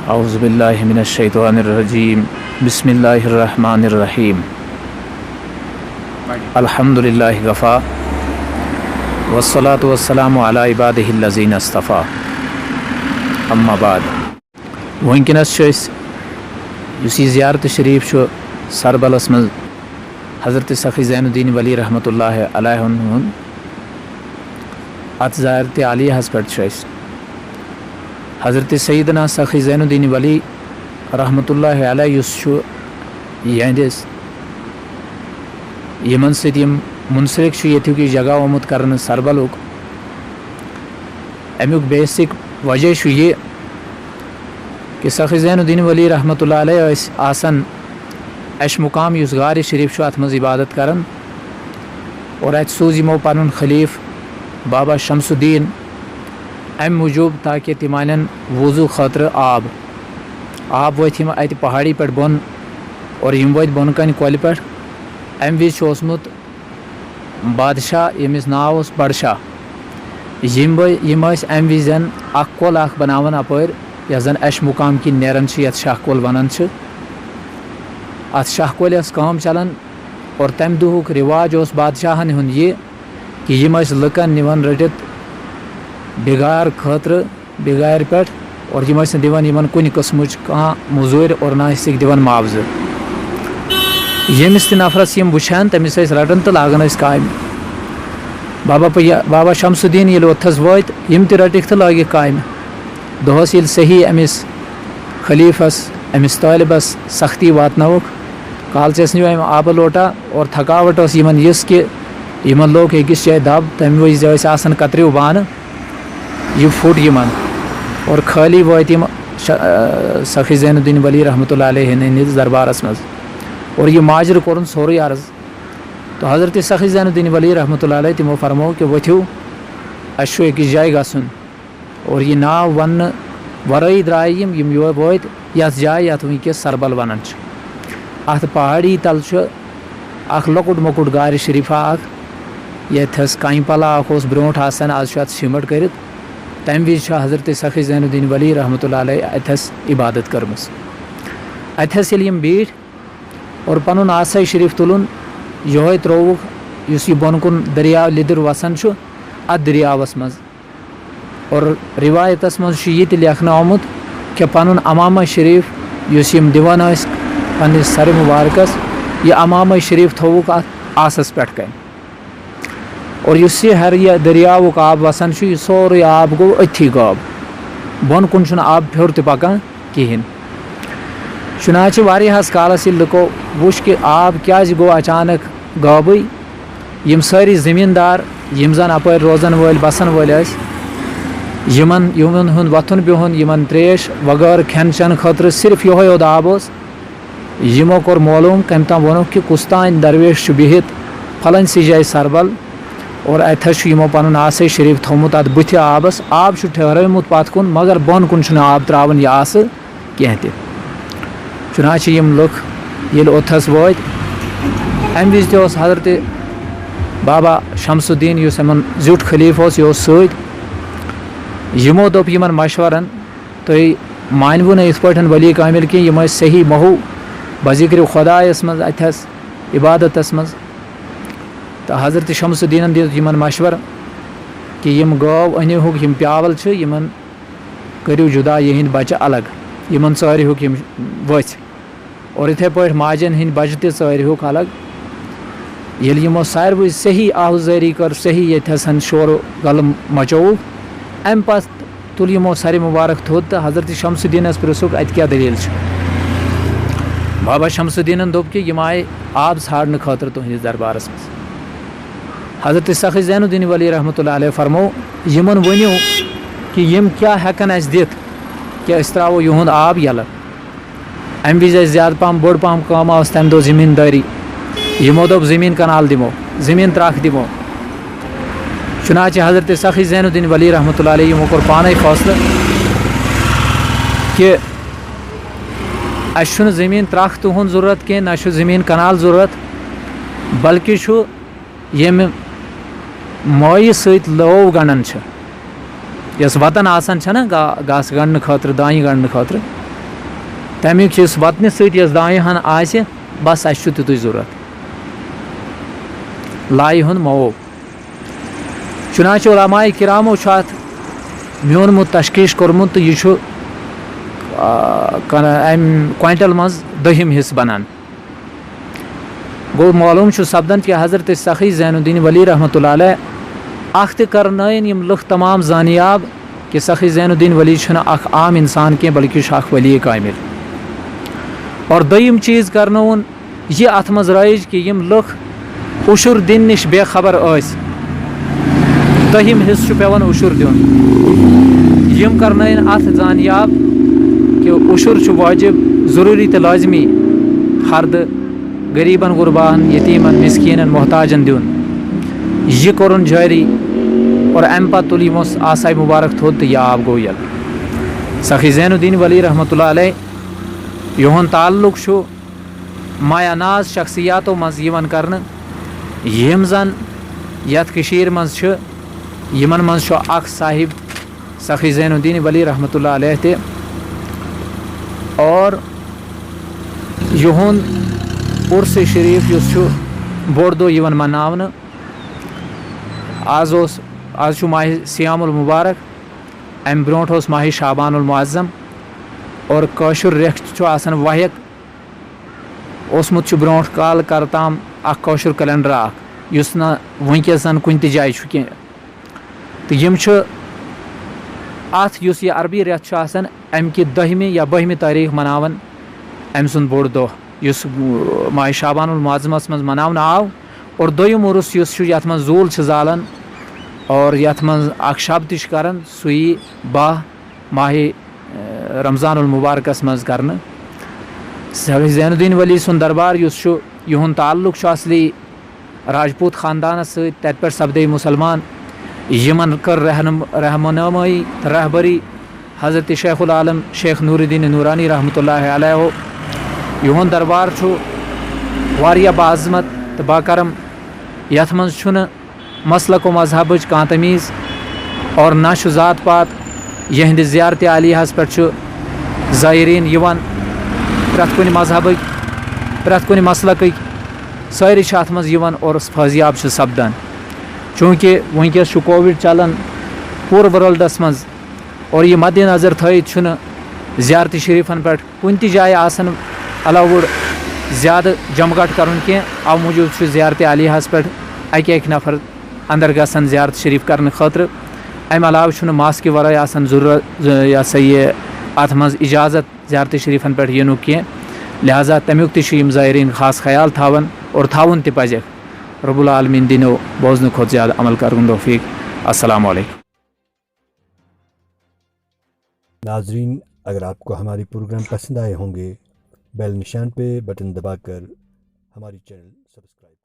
اعوذ باللہ من الشیطان الرجیم بسم اللہ الرحمن الرحیم الحمد للہ وفا والصلاة والسلام علی عبادہ الذین اصطفیٰ اما بعد ونکس اس زیارت شریف سربلس من حضرت سخی زین الدین ولی رحمۃ اللہ علیہ ہند ات زیارت عالیہ پہ حضرت سیدنا سخی زین الدین ولی رحمۃ اللہ علیہ یہندس یمن ست منسلک یتک یہ جگہ آمت کرنے سربلک امیک بیسک وجہ یہ کہ سخی زین الدین ولی رحمۃ اللہ علیہ آسن اش مقام اس غار شریف ات مز عبادت کران اور ات سوز یمو پن خلیف بابا شمس الدین ام موجوب تاکہ تم ان وضو خاطر آب وت ات پہاڑی پہ بن اور وت بن کن کول پہ ام وز اوسمت بادشاہ یمس ناو بڑشاہ یم ام وز اخ کول اخ بناون اپر یس زن اش مقام کن نیران یت شاہ کول ونان ات شاہ کولس کام چلان اور تمہ دہک رواج اس بادشاہن ہند یہ کہ یم لکن نوان رٹت بگار خاطر بگار پہ اور یم دان کن قسمچ کھانا مزور اور نہ دان معاوضہ یمس تہ نفرس یم وچھان تمس رٹان تو لاگان کامہ بابا شمس الدین یل اوتھس وات یم تہ رٹک تو لٲگِکھ کامہ دہس یل صحیح امس خلیفس امس طالبس سختی واتنوک کالچس نیو ام آب لوٹا اور تھکاوٹ اس یمن یس کہ یمن لوگ أکس جائے دب تمہ وز آسان کتریو بانہ یہ پھٹ یمن اور خالی وات یم سخی زین الدین ولی رحمۃ اللہ علیہ ہندس دربارس مز اور یہ ماجر کورن سوری عرض تو حضرت سخی زین الدین ولی رحمۃ اللہ علیہ تمو فرمو کہ ؤتھِو اَسہِ چھُ أکِس جایہِ گژھُن اور یہ ناو ون ورٲے درٛاے یم یور وٲتۍ یتھ جایہِ یتھ ونکس سربل ونان چھِ اتھ پہاڑی تل چھُ اکھ لۄکُٹ مۄکُٹ غارِ شریفہ اکھ یتھس کنہِ پلا اکھ اوس برونٛٹھ آسان آز چھُ اتھ سیٖمٹ کٔرِتھ تمہِ وز حضرت سخی زین الدین ولی رحمۃ اللہ علیہ اتھس عبادت کٔرمٕژ اتھس ییٚلہِ یم بیٖٹھۍ اور پنُن آساے شریف تُلُن یہوے ترٛووُکھ یُس یہِ بۄن کُن دٔریاو لیٚدٕر وسان چھُ اتھ دٔریاوس منٛز اور روایتس منٛز چھُ یہِ تہِ لیکھنہٕ آمُت کہ پنُن امامہ شریف یُس یم دِوان ٲسۍ پننس سر مبارکس یہ امامہ شریف تھوُکھ اتھ آسس پٮ۪ٹھ کَنۍ اور یُس یہ ہر یہ دٔریاوُک آب وسان چھُ یہ سورُے آب گوٚو أتھی غٲب بۄن کُن چھُنہٕ آب پھیوٚر تہِ پکان کِہیٖنۍ چُنانچہ واریاہس کالس ییٚلہِ لُکو وُچھ کہ آب کیازِ گوٚو اچانک غٲبٕے یم سٲری زمیٖندار یم زن اپٲرۍ روزن وٲلۍ بسن وٲلۍ ٲسۍ یمن ہُنٛد وۄتھُن بِہُن یمن تریش وغٲر کھٮ۪ن چٮ۪ن خٲطرٕ صرف یہوے یوت آب اوس یمو کوٚر معلوٗم کٔمۍ تام ووٚنُکھ کہ کُس تانۍ درویش چھُ بِہِتھ پھلٲنۍسٕے جایہِ سربل اور اتھس چھُ یمو پنُن آساے شریف تھوٚومُت اتھ بٕتھِ آبس آب چھُ ٹھہرٲومُت پتھ کُن مگر بۄن کُن چھُنہٕ آب ترٛاوان یہِ آسہٕ کینٛہہ تہِ چُنانچہ یم لُکھ ییٚلہِ اوٚتھس وٲتۍ امہِ وز تہِ اوس حضرت بابا شمس الدین یُس یمن زیُٹھ خلیف اوس یہِ اوس سۭتۍ یمو دوٚپ یمن مشورن تُہۍ مانوٕ نہٕ یِتھ پٲٹھۍ ولی کامل کینٛہہ یم ٲسۍ صحیح موٚہوٗ بذکرِ خۄدایس منٛز اتھس عبادتس منٛز تہٕ حضرت شمس الدینن دیُت یمن مشور کہ یم گٲو أنِوہُکھ یم پیاوَل چھِ یمن کٔرِو جُدا یِہِنٛدۍ بچہِ الگ یمن ژٲرِہُکھ یم ؤژھۍ اور یِتھے پٲٹھۍ ماجن ہٕنٛدۍ بچہِ تہِ ژٲرِہُکھ الگ ییٚلہِ یمو ساروٕے صحیح آہوزٲری کٔر صحیح ییٚتھس شورٕ غلہٕ مچووُکھ امہِ پتہٕ تُل یمو سرِ مُبارک تھوٚد تہٕ حضرت شمس الدینس پرٛژھُکھ اتہِ کیاہ دٔلیٖل چھِ بابا شمس الدینن دوٚپ کہ یم آیہِ آب ژھانڈنہٕ خٲطرٕ تُہنٛدِس دربارس منٛز حضرت سخی زین الدین ولی رحمۃ اللہ علیہ فرمو یمن ؤنِو کہ یم کیا ہیکن اسہِ دِتھ کہ أسۍ ترٛاوو یِہُنٛد آب یلہٕ امہِ وز ٲسۍ زیادٕ پہم بٔڑ پہم کٲم ٲس تمہِ دۄہ زمیٖندٲری یمو دوٚپ زمیٖن کنال دِمو زمیٖن ترٛکھ دِمو چُنانچہ حضرت سخی زین الدین ولی رحمۃ اللہ علیہ یمو کوٚر پانے فٲصلہٕ کہ اَسہِ چھُنہٕ زمیٖن ترٛکھ تُہُنٛد ضروٗرت کینٛہہ نہ چھُ زمیٖن کنال ضروٗرت بلکہ چھُ ییٚمہِ مٲیہِ سۭتۍ لٲو گنڈان چھِ یۄس وتن آسان چھےٚ نا گاسہٕ گنڈنہٕ خٲطرٕ دانہِ گنڈنہٕ خٲطرٕ تمیُک یُس وَتنہِ سۭتۍ یۄس دانہِ ہن آسہِ بس اَسہِ چھُ تیُتُے ضوٚرَتھ لایہِ ہُنٛد موو چُنانچہ علماء کرامو چھُ اَتھ میوٗنمُت تشخیٖص کوٚرمُت تہٕ یہِ چھُ اَمہِ کویِنٹل منٛز 2ہِم حِصہٕ بنان گوٚو معلوٗم چھُ سپدان کہِ حضرت سخی زین الدین ولی رحمتہ اللہ علیہ اکھ تہِ کرنٲیِن یِم لُکھ تمام زانیاب کہ سخی زین الدین ولی چھُنہٕ اکھ عام اِنسان کینٛہہ بلکہ یہِ چھُ اکھ ولی کامل اور دوٚیِم چیٖز کرنووُن یہِ اتھ منٛز رٲیِج کہ یِم لُکھ اُشُر دِنہٕ نِش بے خبر ٲسۍ 2ہِم حِصہٕ چھُ پیٚوان اُشُر دیُن یِم کرنٲیِن اتھ زانیاب کہ اُشُر چھُ واجب ضروٗری تہٕ لٲزمی فردٕ غریٖبن غُرباہن یتیٖمن مسکیٖنن محتاجن دیُن یہِ کوٚرُن جٲری اور امہِ پتہٕ تُل یِمو آساے مُبارک تھوٚد تہٕ یہِ آب گوٚو یَلہٕ سخی زین الدین ولی رحمتہ اللہ علیہ یِہُنٛد تعلق چھُ مایا ناز شخصیاتو منٛز یِوان کرنہٕ یِم زن یتھ کٔشیٖرِ منٛز چھِ یِمن منٛز چھُ اکھ صاحب سخی زین الدین ولی رحمتہ اللہ علیہ تہِ اور یِہُنٛد عُرسہِ شریٖف یُس چھُ بوٚڑ دۄہ یِوان مناونہٕ آز چھُ ماہِ سیام المبارک امہِ برونٛٹھ اوس ماہِ شابان المعظم اور کٲشُر رٮ۪تھ چھُ آسان وحیک اوسمُت چھُ برونٛٹھ کالہٕ کر تام اکھ کٲشُر کیلنڈر اکھ یُس نہٕ وٕنکیٚس زن کُنہِ تہِ جایہِ چھُ کینٛہہ تہٕ یِم چھِ اتھ یُس یہِ عربی رٮ۪تھ چھُ آسان امہِ کہِ 2ہمہِ یا 2ہمہِ تٲریٖخ مناوان أمۍ سُنٛد بوٚڑ دۄہ یُس ماہِ شابان المعظمس منٛز مناونہٕ آو اور دوٚیِم عُرُس یُس چھُ یتھ منٛز زوٗل چھِ زالان اور یتھ منٛز اکھ شب تہِ چھِ کران سُہ یی 12 ماہِ رمضان المبارکس منٛز کرنہٕ سخی زین الدین ولی سُنٛد دربار یُس چھُ یِہُنٛد تعلق چھُ اصلی راجپوٗت خاندانس سۭتۍ تتہِ پٮ۪ٹھ سپدے مُسلمان یِمن کٔر رہنمٲیی تہٕ رہبری حضرت شیخ العالم شیخ نور الدین نورانی رحمتہ اللہ علیہ یِہُنٛد دربار چھُ واریاہ باعظمت تہٕ باکرم یتھ منٛز چھُنہٕ مسلک و مذہبٕچ کانٛہہ تمیٖز اور نہ چھُ ذات پات یِہنٛدِ زیارتِ عالیہس پٮ۪ٹھ چھُ زٲیریٖن یِوان پرٛٮ۪تھ کُنہِ مذہبٕکۍ پرٛٮ۪تھ کُنہِ مسلکٕکۍ سٲری چھِ اتھ منٛز یِوان اور فٲضیاب چھُ سپدان چوٗنٛکہِ وٕنکیٚس چھُ کووِڈ چلان پوٗرٕ ورلڈس منٛز اور یہِ مدِ نظر تھٲیِتھ چھُنہٕ زیارتِ شریٖفن پٮ۪ٹھ کُنہِ تہِ جایہِ آسان الاوُڈ زیادٕ جمگٹ کرُن کینٛہہ اَوٕ موٗجوٗب چھُ زیارتِ عالیہس پٮ۪ٹھ اکہِ نفر اندر گژھان زیارت شریٖف کرنہٕ خٲطرٕ امہِ علاوٕ چھُنہٕ ماسکہِ ورٲے آسان ضروٗرت یہِ ہسا یہِ اتھ منٛز اجازت زیارتِ شریٖفن پٮ۪ٹھ یِنُک کینٛہہ لہٰذا تمیُک تہِ چھُ یِم زٲیریٖن خاص خیال تھاوان اور تھاوُن تہِ پزیکھ رب العالمیٖن دِنو بوزنہٕ کھۄتہٕ زیادٕ عمل کرُن توفیٖق السلام علیکم ناظرین اگر آپ کو ہمارے پروگرام پسند آئے ہوں گے بیل نشان پہ بٹن دبا کر ہماری چینل سبسکرائب